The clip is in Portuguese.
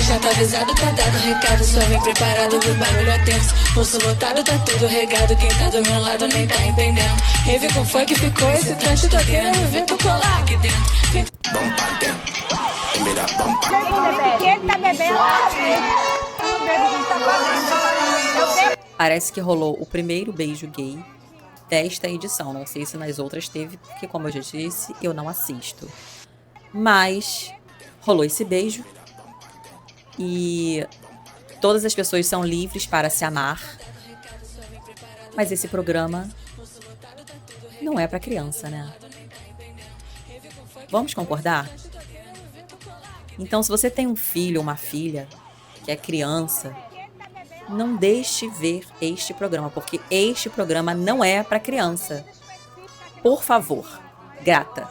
Já tá avisado, tá dado recado, só vem preparado do barulho é tenso. Bolso lotado, tá tudo regado, quem tá do meu lado nem tá entendendo. Rave com funk ficou esse tranche, tô querendo ver tu colar aqui dentro. Quem tá bebendo? Parece que rolou o primeiro beijo gay desta edição. Não sei se nas outras teve, porque como eu já disse, eu não assisto. Mas rolou esse beijo e todas as pessoas são livres para se amar. Mas esse programa não é para criança, né? Vamos concordar? Então, se você tem um filho ou uma filha que é criança, não deixe ver este programa, porque este programa não é para criança. Por favor, grata.